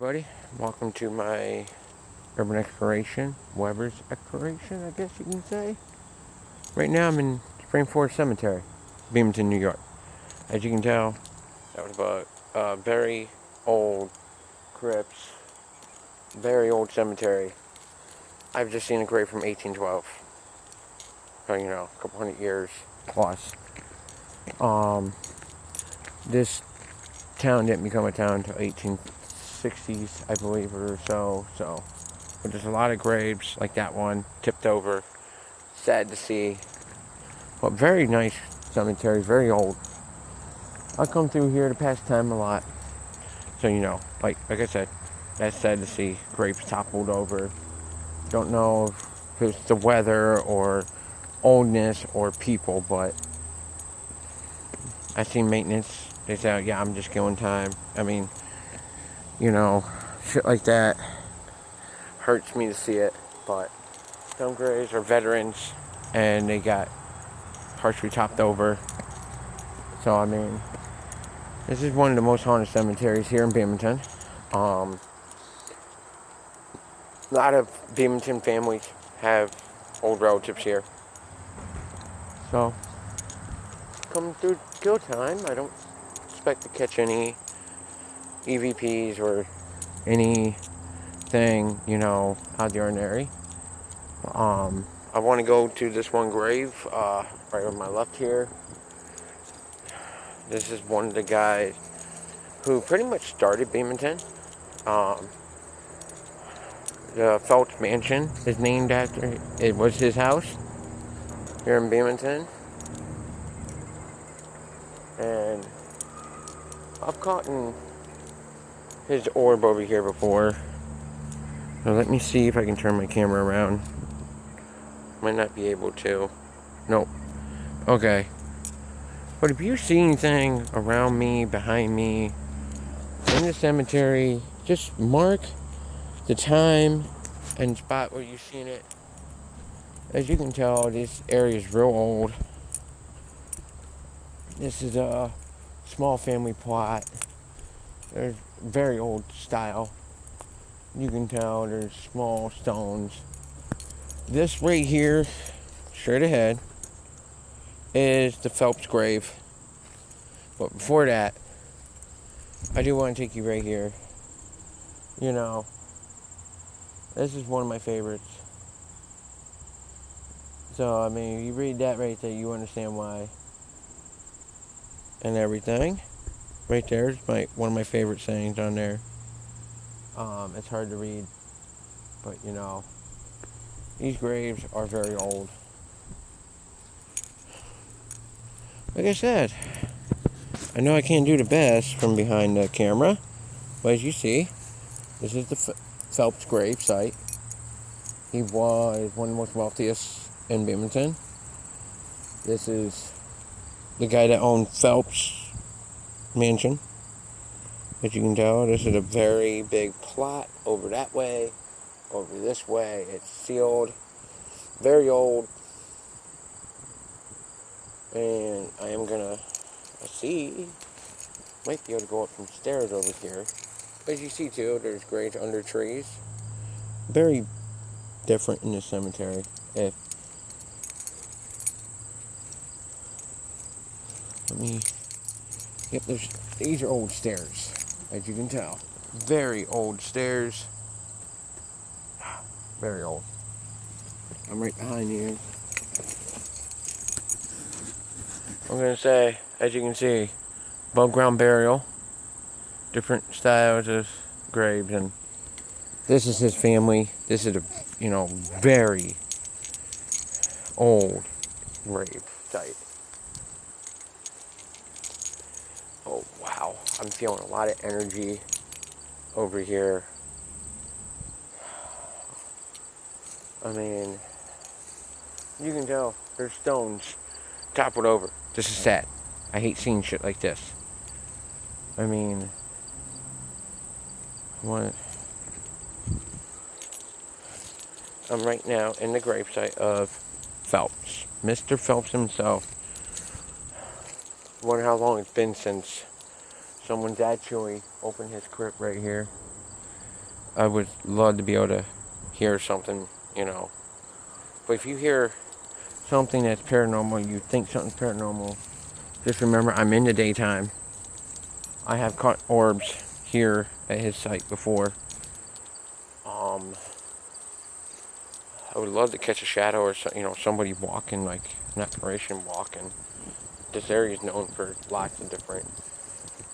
Buddy, welcome to my urban exploration, Weber's exploration, I guess you can say. Right now I'm in Spring Forest Cemetery, Binghamton, New York. As you can tell, that was about very old crypts, very old cemetery. I've just seen a grave from 1812, so a couple hundred years plus. This town didn't become a town until 1860s, I believe, or so. But there's a lot of graves like that one, tipped over. Sad to see. But very nice cemetery, very old. I come through here to pass time a lot. So like I said, that's sad to see. Graves toppled over. Don't know if it's the weather or oldness or people, but I see maintenance. They say, yeah, I'm just killing time. I mean, shit like that hurts me to see it. But some graves are veterans and they got partially topped over. So, I mean, this is one of the most haunted cemeteries here in Binghamton. A lot of Binghamton families have old relatives here. So, come through kill time. I don't expect to catch any EVPs or anything, out of the ordinary. I want to go to this one grave right on my left here. This is one of the guys who pretty much started Binghamton. The Phelps Mansion is named after, it was his house here in Binghamton. And I've caught his orb over here before. So let me see if I can turn my camera around. Might not be able to. Nope. Okay. But if you see anything around me, behind me, in the cemetery, just mark the time and spot where you've seen it. As you can tell, this area is real old. This is a small family plot. There's very old style. You can tell there's small stones. This right here, straight ahead, is the Phelps grave. But before that, I do want to take you right here. This is one of my favorites. So, I mean, you read that right there, you understand why. And everything. Right there is one of my favorite sayings on there. It's hard to read, but these graves are very old. Like I said, I know I can't do the best from behind the camera, but as you see, this is the Phelps grave site. He was one of the most wealthiest in Binghamton. This is the guy that owned Phelps Mansion. As you can tell, this is a very big plot over that way, over this way. It's sealed, very old. And I am gonna, might be able to go up some stairs over here. As you see too, there's graves under trees. Very different in this cemetery. These are old stairs, as you can tell. Very old stairs. Very old. I'm right behind you. I'm going to say, as you can see, above ground burial. Different styles of graves. And this is his family. This is a, very old grave site. Oh, wow. I'm feeling a lot of energy over here. I mean, you can tell there's stones toppled over. This is sad. I hate seeing shit like this. I mean, I'm right now in the gravesite of Phelps. Mr. Phelps himself. I wonder how long it's been since someone's actually opened his crypt right here. I would love to be able to hear something, you know. But if you hear something that's paranormal, you think something's paranormal, just remember I'm in the daytime. I have caught orbs here at his site before. I would love to catch a shadow or somebody walking, like an apparition walking. This area is known for lots of different.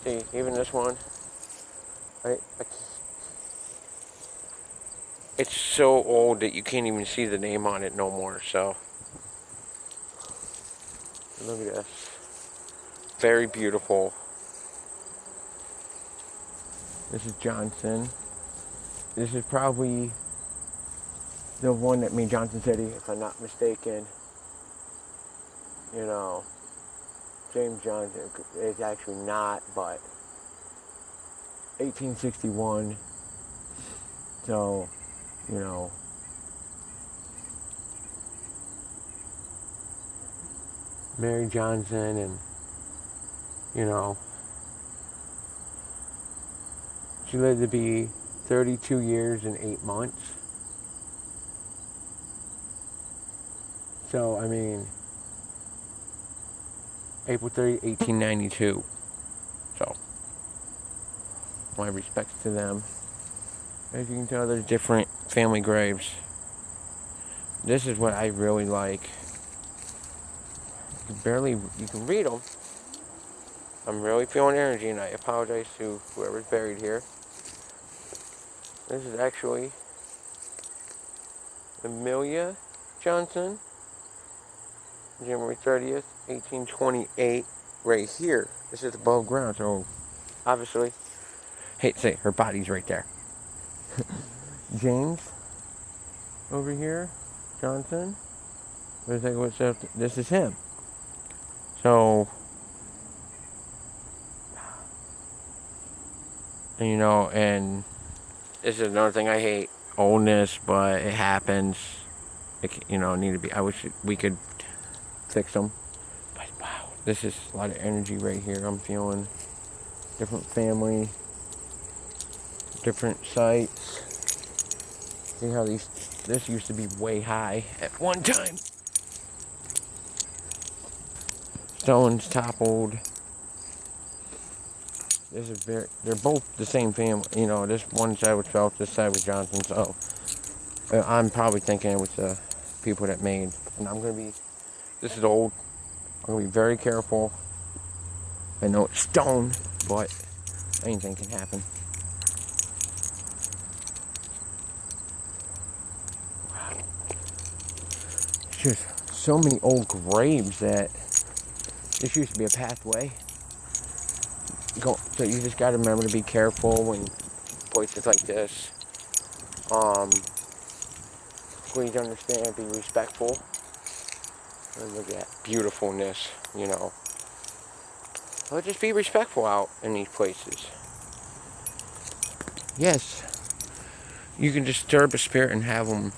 See, even this one, I it's so old that you can't even see the name on it no more. So look at this, very beautiful. This is Johnson. This is probably the one that made Johnson City, if I'm not mistaken. You know, James Johnson is actually not, but 1861. So, you know, Mary Johnson, and you know, she lived to be 32 years and 8 months. So, I mean, April 30, 1892. So, my respects to them. As you can tell, there's different family graves. This is what I really like. You can read them. I'm really feeling energy, and I apologize to whoever's buried here. This is actually Amelia Johnson, January 30th, 1828, right here. This is above ground, so obviously, hate to say it, her body's right there. James, over here, Johnson. This is him. So, and this is another thing I hate, oldness, but it happens. Need to be. I wish we could fix them. But wow, this is a lot of energy right here. I'm feeling different family, different sites. See how this used to be way high at one time. Stones toppled. They're both the same family. This one side was Phelps, this side was Johnson. So I'm probably thinking it was the people that made. And this is old. I'm going to be very careful. I know it's stone, but anything can happen. Wow. It's just so many old graves that this used to be a pathway. So you just got to remember to be careful when places like this. Please understand, be respectful. And look at that beautifulness, But just be respectful out in these places. Yes, you can disturb a spirit and have them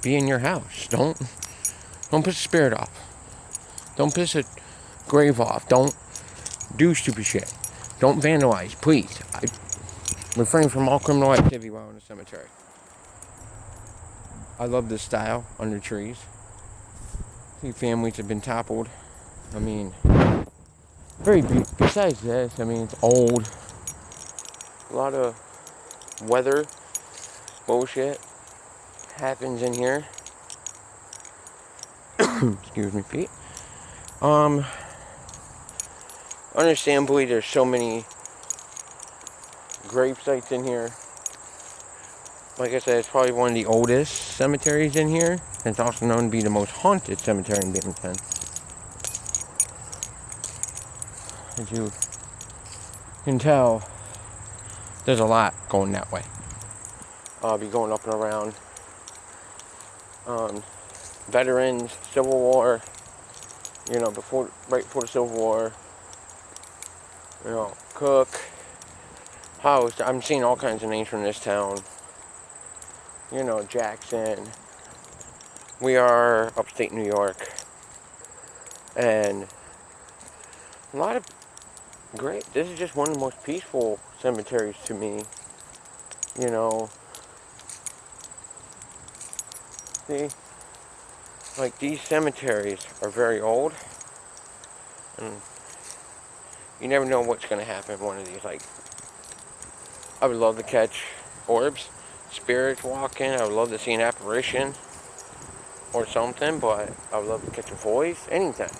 be in your house. Don't piss a spirit off. Don't piss a grave off. Don't do stupid shit. Don't vandalize, please. I refrain from all criminal activity while in the cemetery. I love this style under trees. See, families have been toppled. I mean, besides this, it's old. A lot of weather bullshit happens in here. Excuse me, Pete. Understandably, there's so many grave sites in here. Like I said, it's probably one of the oldest cemeteries in here. It's also known to be the most haunted cemetery in Binghamton. As you can tell, there's a lot going that way. I'll be going up and around. Veterans, Civil War, right before the Civil War. Cook, House. I'm seeing all kinds of names from this town. Jackson. We are upstate New York. And a lot of great. This is just one of the most peaceful cemeteries to me. See? Like, these cemeteries are very old. And you never know what's going to happen in one of these. Like, I would love to catch orbs, spirits walking. I would love to see an apparition or something, but I would love to catch a voice, anything.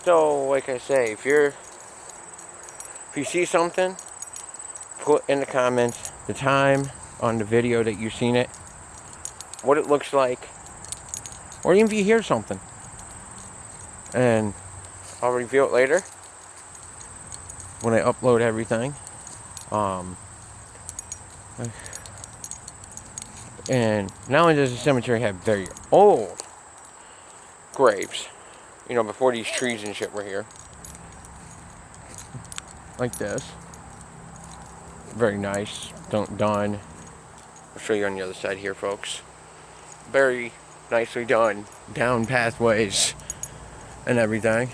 So, like I say, if you see something, put in the comments the time on the video that you've seen it, what it looks like, or even if you hear something. And I'll reveal it later when I upload everything. And not only does the cemetery have very old graves, you know, before these trees and shit were here, like this, very nice, done. I'll show you on the other side here, folks. Very nicely done, down pathways and everything.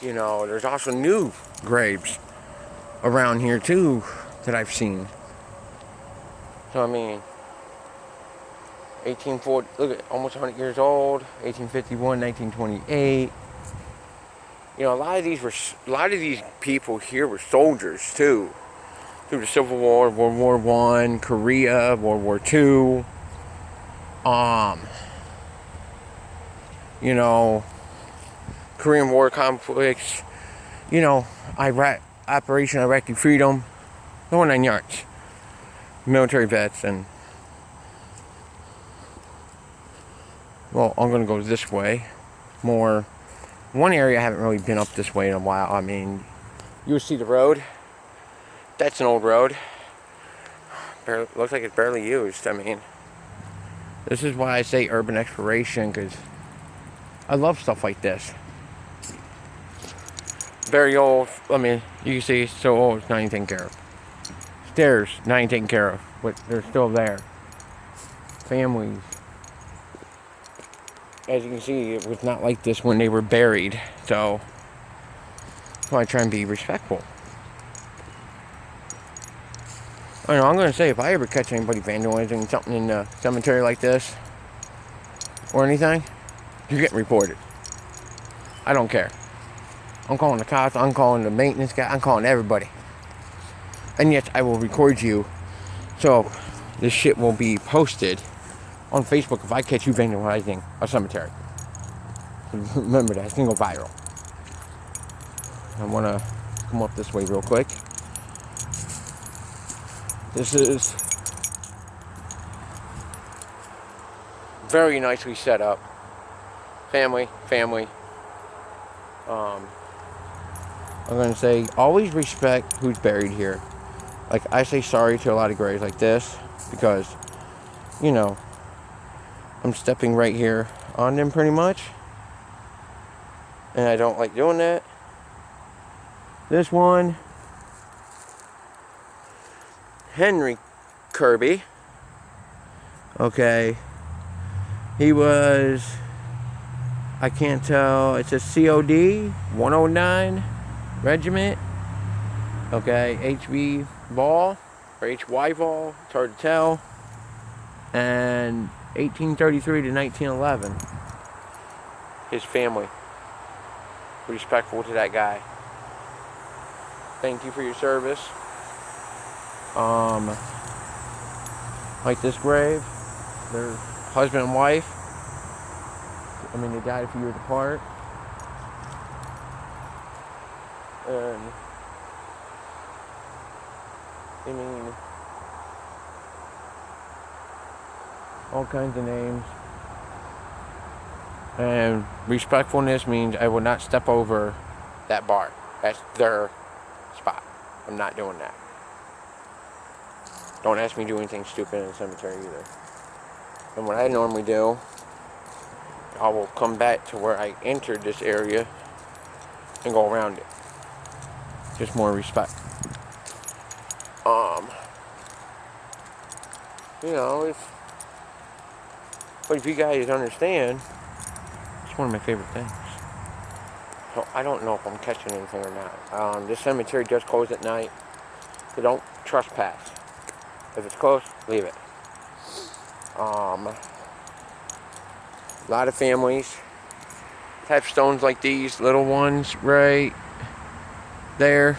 You know, there's also new graves around here too that I've seen. So I mean, 1840, look at, almost 100 years old, 1851, 1928. You know, a lot of these people here were soldiers too, through the Civil War, World War I, Korea, World War II. You know, Korean War conflicts. You know, Operation Iraqi Freedom, the whole 9 yards. Military vets. And well, I'm gonna go this way more. One area I haven't really been up this way in a while. I mean, you see the road. That's an old road. Looks like it's barely used. I mean, this is why I say urban exploration, because I love stuff like this. Very old. I mean, you can see it's so old, it's not even taken care of. Stairs, not even taken care of, but they're still there. Families. As you can see, it was not like this when they were buried. So I try and be respectful. I know, I'm going to say, if I ever catch anybody vandalizing something in a cemetery like this, or anything, you're getting reported. I don't care. I'm calling the cops, I'm calling the maintenance guy, I'm calling everybody. And yes, I will record you, so this shit will be posted on Facebook if I catch you vandalizing a cemetery. Remember that, it's going to go viral. I want to come up this way real quick. This is very nicely set up. Family. I'm going to say, always respect who's buried here. Like, I say sorry to a lot of graves like this, because, you know, I'm stepping right here on them pretty much. And I don't like doing that. This one, Henry Kirby. Okay. He was, I can't tell, it's a COD 109 regiment. Okay, HV Vol or HY Vol, it's hard to tell. And 1833 to 1911. His family. Respectful to that guy. Thank you for your service. Like this grave, they're husband and wife. I mean, they died a few years apart. And I mean, all kinds of names. And respectfulness means I will not step over that bar. That's their spot. I'm not doing that. Don't ask me to do anything stupid in the cemetery either. And what I normally do, I will come back to where I entered this area and go around it. Just more respect. You know, but if you guys understand, it's one of my favorite things. So I don't know if I'm catching anything or not. This cemetery does close at night, so don't trespass. If it's close, leave it. A lot of families have stones like these, little ones right there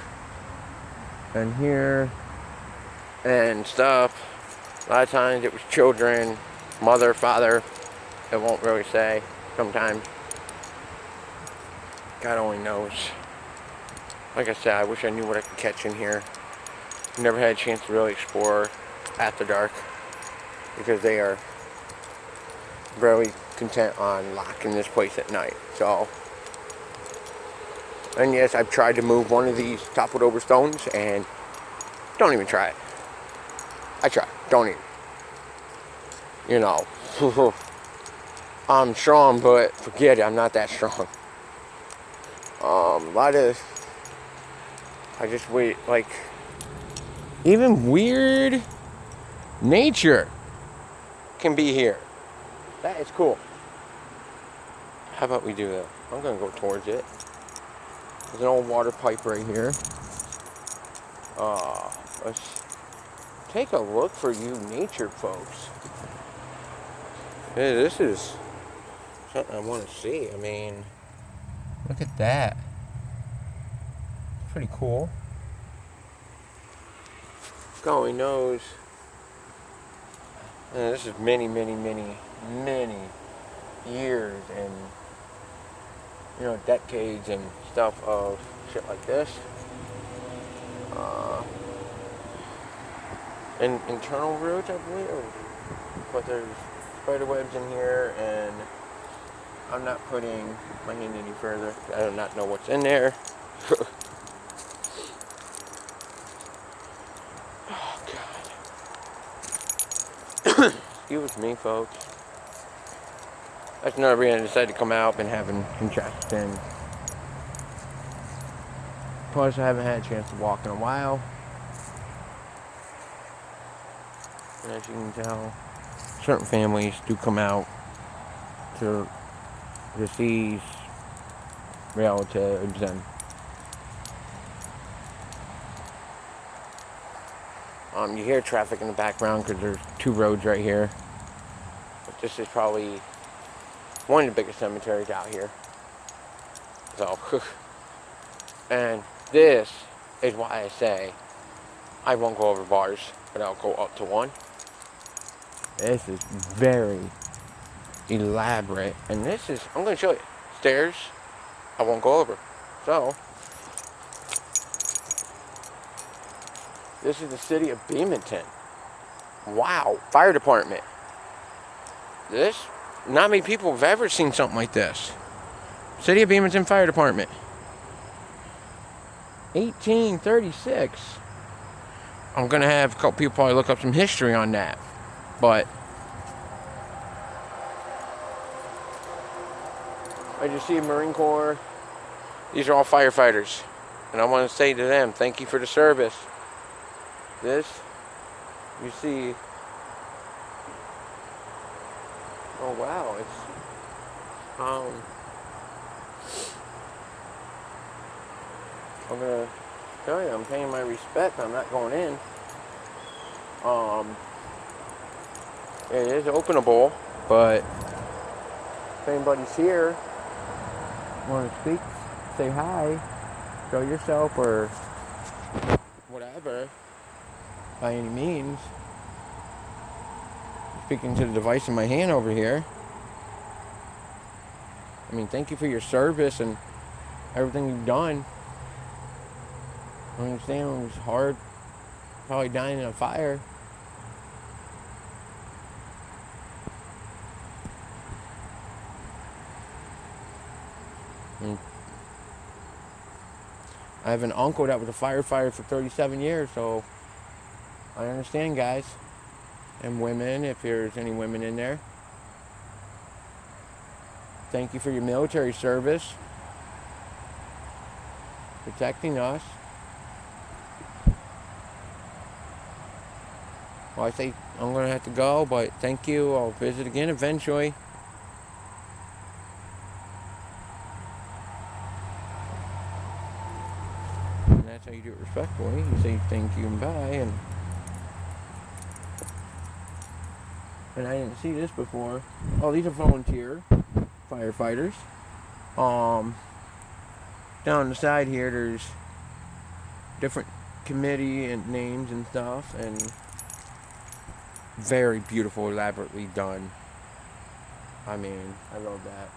and here and stuff. A lot of times it was children, mother, father. It won't really say sometimes. God only knows. Like I said, I wish I knew what I could catch in here. Never had a chance to really explore after dark because they are very content on locking this place at night. So, and yes, I've tried to move one of these toppled over stones and don't even try it. I try. Don't even. You know. I'm strong, but forget it. I'm not that strong. A lot of... I just wait, like... Even weird nature can be here. That is cool. How about we do that? I'm going to go towards it. There's an old water pipe right here. Let's take a look for you nature folks. Hey, this is something I want to see. I mean, look at that. Pretty cool. Golly knows. And this is many years and, you know, decades and stuff of shit like this. And internal roots, I believe. But there's spider webs in here, and I'm not putting my hand any further. I do not know what's in there. Oh, God. Excuse me, folks. That's another reason I decided to come out. Been having congestion. Plus, I haven't had a chance to walk in a while. And as you can tell, certain families do come out to see relatives and you hear traffic in the background because there's two roads right here. But this is probably one of the biggest cemeteries out here. So, and this is why I say I won't go over bars, but I'll go up to one. This is very elaborate, and this is, I'm going to show you, stairs I won't go over. So, this is the city of Binghamton. Wow, fire department. This, not many people have ever seen something like this. City of Binghamton Fire Department. 1836. I'm going to have a couple people probably look up some history on that. But I just see Marine Corps. These are all firefighters. And I want to say to them, thank you for the service. This, you see, oh wow, it's, I'm going to tell you, I'm paying my respect. I'm not going in. It is openable, but if anybody's here, want to speak, say hi, show yourself, or whatever, by any means. Speaking to the device in my hand over here. I mean, thank you for your service and everything you've done. I understand it was hard, probably dying in a fire. And I have an uncle that was a firefighter for 37 years, so I understand, guys. And women, if there's any women in there. Thank you for your military service. Protecting us. Well, I say I'm going to have to go, but thank you. I'll visit again eventually. And that's how you do it respectfully. You say thank you and bye, and and I didn't see this before. Oh, these are volunteer firefighters. Down the side here, there's different committee and names and stuff, and very beautiful, elaborately done. I mean, I love that.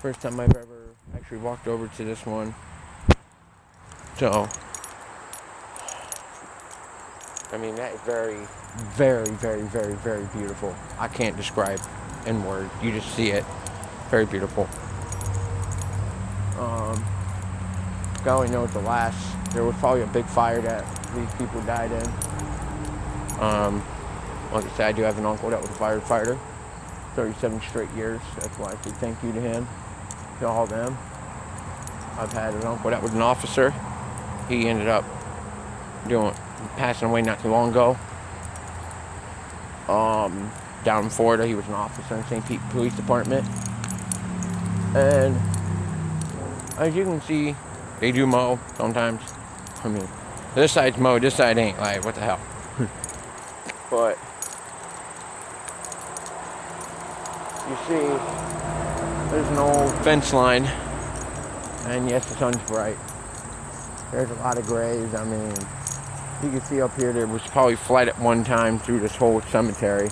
First time I've ever actually walked over to this one. So, I mean, that is very, very, very, very, very beautiful. I can't describe in words. You just see it. Very beautiful. God only knows the last. There was probably a big fire that these people died in. Like I said, I do have an uncle that was a firefighter. 37 straight years. That's why I say thank you to him, to all of them. I've had an uncle that was an officer. He ended up passing away not too long ago. Down in Florida, he was an officer in St. Pete Police Department. And as you can see, they do mow sometimes. I mean, this side's mowed, this side ain't. Like, what the hell? But you see, there's an old fence line, and yes, the sun's bright. There's a lot of graves. I mean, you can see up here there was probably flood at one time through this whole cemetery,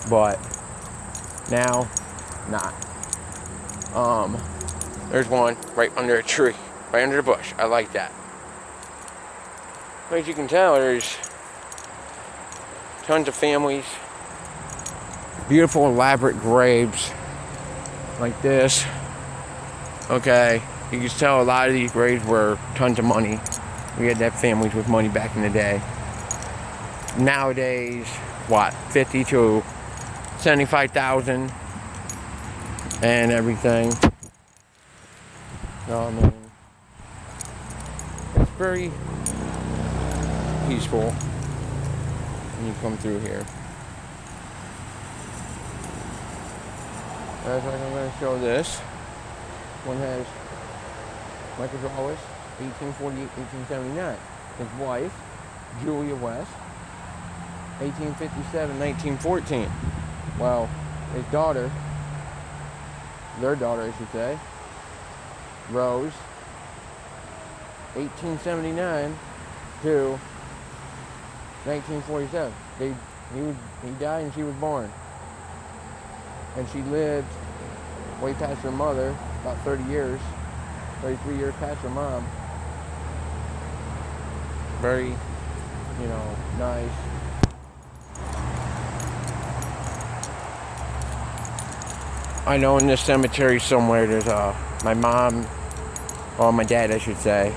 but now, not. There's one right under a tree, right under the bush. I like that. But as you can tell, there's tons of families, beautiful, elaborate graves like this. Okay, you can tell a lot of these graves were tons of money. We had to have families with money back in the day. Nowadays, what, 50 to 75,000 and everything. So, I mean, it's very peaceful when you come through here. As I'm going to show this, one has Michael Wallace, 1848-1879. His wife, Julia West, 1857-1914. Well, his daughter, their daughter I should say, Rose, 1879 to 1947. He died and she was born. And she lived way past her mother, about 30 years, 33 years past her mom. Very, nice. I know in this cemetery somewhere there's my mom, or my dad I should say.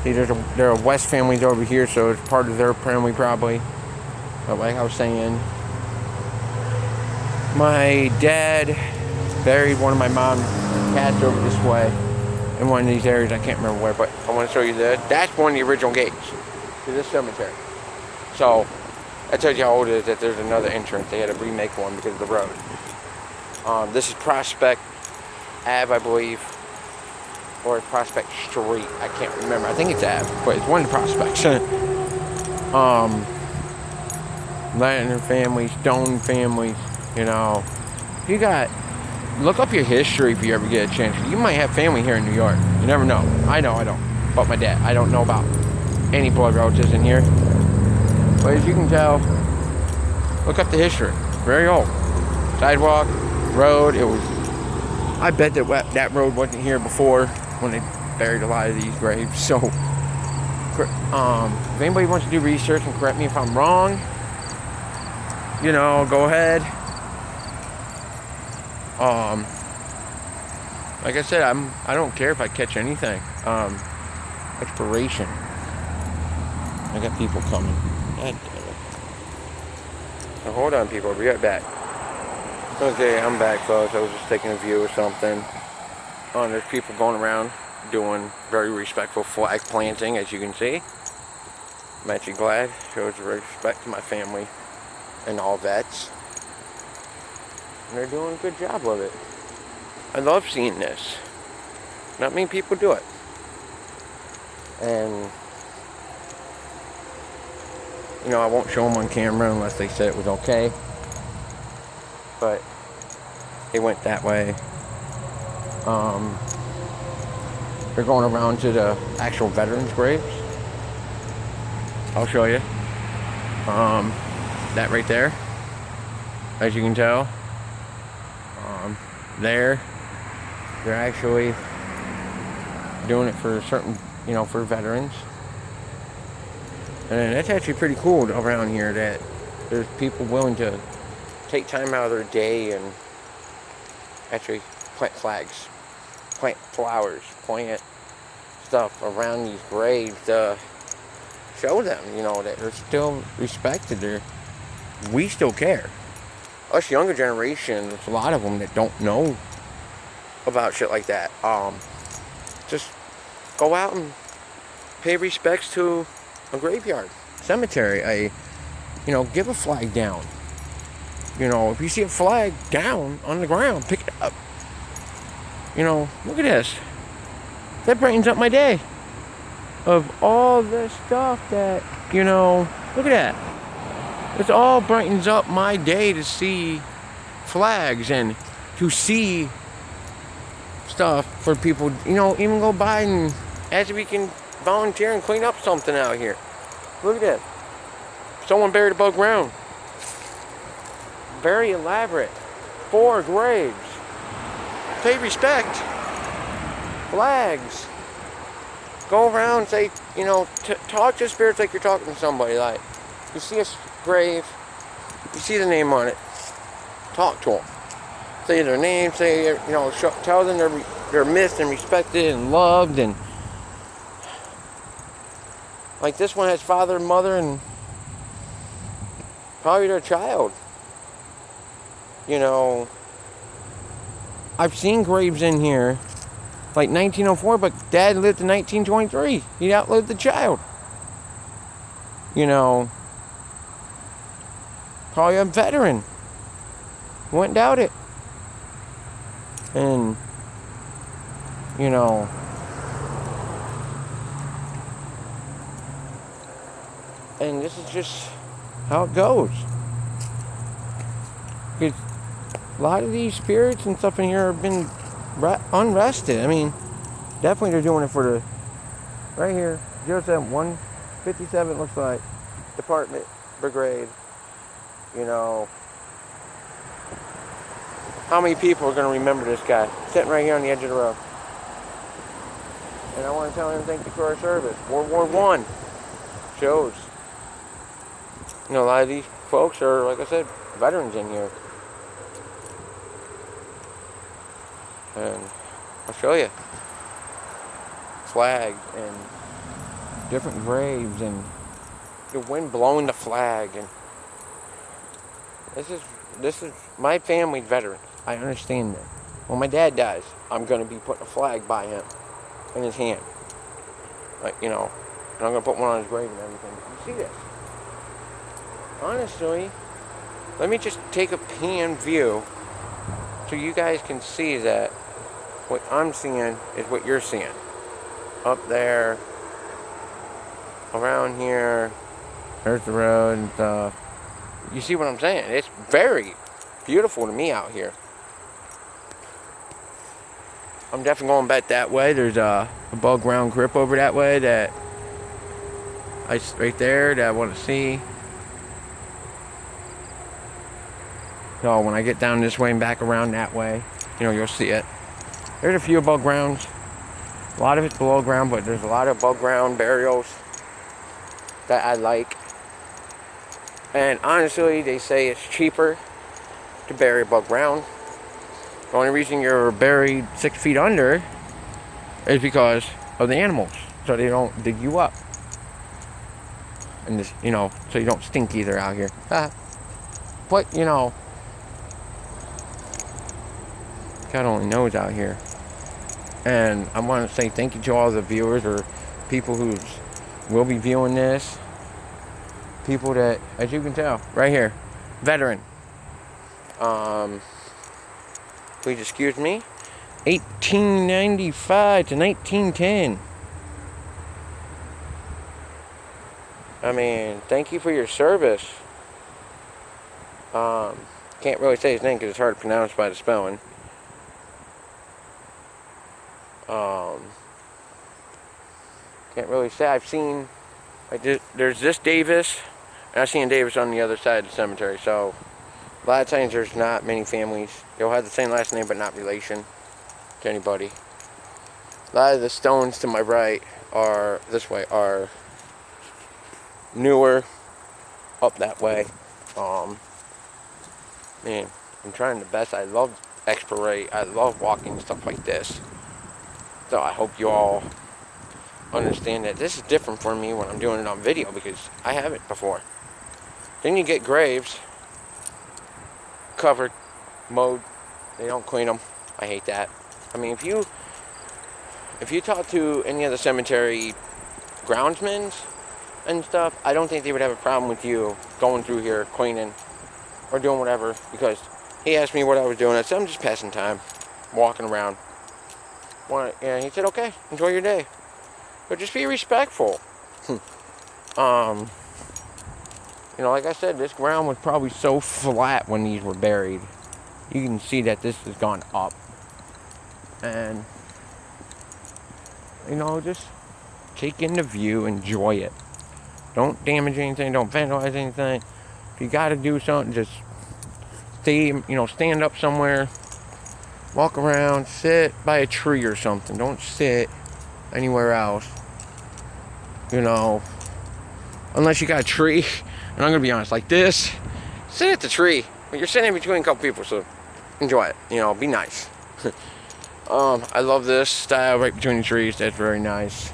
See, there are West families over here, so it's part of their family probably. But like I was saying, my dad buried one of my mom's cats over this way in one of these areas. I can't remember where, but I want to show you that. That's one of the original gates to this cemetery. So that tells you how old it is, that there's another entrance. They had to remake one because of the road. This is Prospect Ave, I believe, or Prospect Street. I can't remember. I think it's Ave, but it's one of the Prospects. Lantern families, Stone families, You look up your history if you ever get a chance. You might have family here in New York. You never know. I know I don't. But my dad, I don't know about any blood relatives in here. But as you can tell, look up the history. Very old. Sidewalk, road, I bet that road wasn't here before when they buried a lot of these graves. So, if anybody wants to do research and correct me if I'm wrong, go ahead. Like I said, I don't care if I catch anything. Exploration. I got people coming. God damn it. Now, hold on, people. I'll be right back. Okay, I'm back, folks. I was just taking a view or something. There's people going around doing very respectful flag planting, as you can see. I'm actually glad. Shows respect to my family and all vets. And they're doing a good job of it. I love seeing this. Not many people do it. And I won't show them on camera unless they said it was okay. But they went that way. They're going around to the actual veterans' graves. I'll show you. That right there, as you can tell. They're actually doing it for certain, for veterans. And that's actually pretty cool around here that there's people willing to take time out of their day and actually plant flags, plant flowers, plant stuff around these graves to show them, that they're still respected. We still care. Us younger generations, a lot of them that don't know about shit like that. Just go out and pay respects to a graveyard, cemetery. Give a flag down. If you see a flag down on the ground, pick it up. Look at this. That brightens up my day. Of all this stuff that, look at that. It all brightens up my day to see flags and to see stuff for people, even go by and as we can volunteer and clean up something out here. Look at this. Someone buried above ground. Very elaborate. 4 graves. Pay respect. Flags. Go around, say, talk to spirits like you're talking to somebody. Like, you see a grave, you see the name on it, talk to them. Say their name, say, tell them they're missed and respected and loved. And like this one has father and mother and probably their child. I've seen graves in here like 1904, but Dad lived in 1923. He outlived the child. Probably a veteran. Wouldn't doubt it. And, and this is just how it goes. Because a lot of these spirits and stuff in here have been unrested. I mean, definitely they're doing it for the, right here, 07157 looks like, Department, Brigade. How many people are going to remember this guy sitting right here on the edge of the road? And I want to tell him thank you for our service. World War I shows. A lot of these folks are, like I said, veterans in here. And I'll show you. Flags and different graves and the wind blowing the flag. And this is my family's veteran. I understand that. When my dad dies, I'm going to be putting a flag by him in his hand. Like, and I'm going to put one on his grave and everything. You see this? Honestly, let me just take a pan view so you guys can see that what I'm seeing is what you're seeing. Up there, around here, there's the road and stuff. You see what I'm saying? It's very beautiful to me out here. I'm definitely going back that way. There's a above ground grip over that way right there that I want to see. So when I get down this way and back around that way, you'll see it. There's a few above grounds. A lot of it's below ground, but there's a lot of above ground burials that I like. And honestly, they say it's cheaper to bury above ground. The only reason you're buried 6 feet under is because of the animals, so they don't dig you up. And this, so you don't stink either out here. But, God only knows out here. And I want to say thank you to all the viewers or people who will be viewing this. People that, as you can tell, right here, veteran. Please excuse me. 1895 to 1910. I mean, thank you for your service. Can't really say his name because it's hard to pronounce by the spelling. Can't really say. I've seen, like, there's this Davis, and I've seen Davis on the other side of the cemetery. So a lot of times there's not many families. They'll have the same last name but not relation to anybody. A lot of the stones to my right are this way, are newer, up that way. Man, I'm trying the best. I love exploration. I love walking stuff like this. So I hope you all understand that this is different for me when I'm doing it on video because I haven't before. Then you get graves covered, mowed. They don't clean them. I hate that. I mean, if you talk to any of the cemetery groundsmen and stuff, I don't think they would have a problem with you going through here cleaning or doing whatever, because he asked me what I was doing. I said, I'm just passing time, walking around. And he said, okay, enjoy your day. But just be respectful. Like I said, this ground was probably so flat when these were buried. You can see that this has gone up. And, just take in the view, enjoy it. Don't damage anything, don't vandalize anything. If you got to do something, just stand up somewhere, walk around, sit by a tree or something. Don't sit anywhere else. Unless you got a tree. And I'm going to be honest, like this, sit at the tree. But you're sitting in between a couple people, so enjoy it. Be nice. I love this style right between the trees. That's very nice.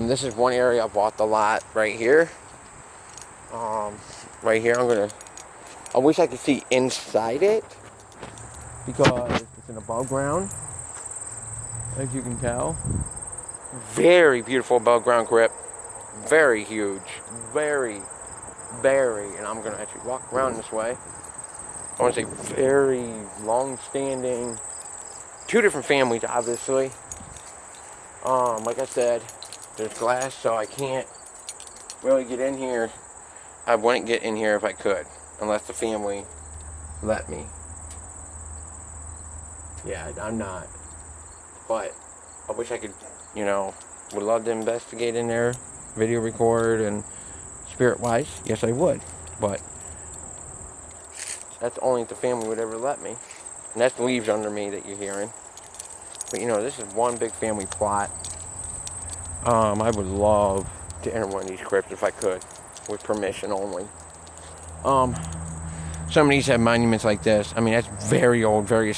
This is one area I bought the lot right here. Right here, I wish I could see inside it because it's an above ground, as you can tell. Very beautiful above ground crypt. Very huge. Very, and I'm going to actually walk around this way. I want to say very long-standing. Two different families, obviously. Like I said, there's glass, so I can't really get in here. I wouldn't get in here if I could, unless the family let me. Yeah, I'm not. But I wish I could, would love to investigate in there, video record, and spirit-wise, yes I would. But that's only if the family would ever let me. And that's the leaves under me that you're hearing. But this is one big family plot. I would love to enter one of these crypts if I could, with permission only. Some of these have monuments like this. I mean, that's very old, very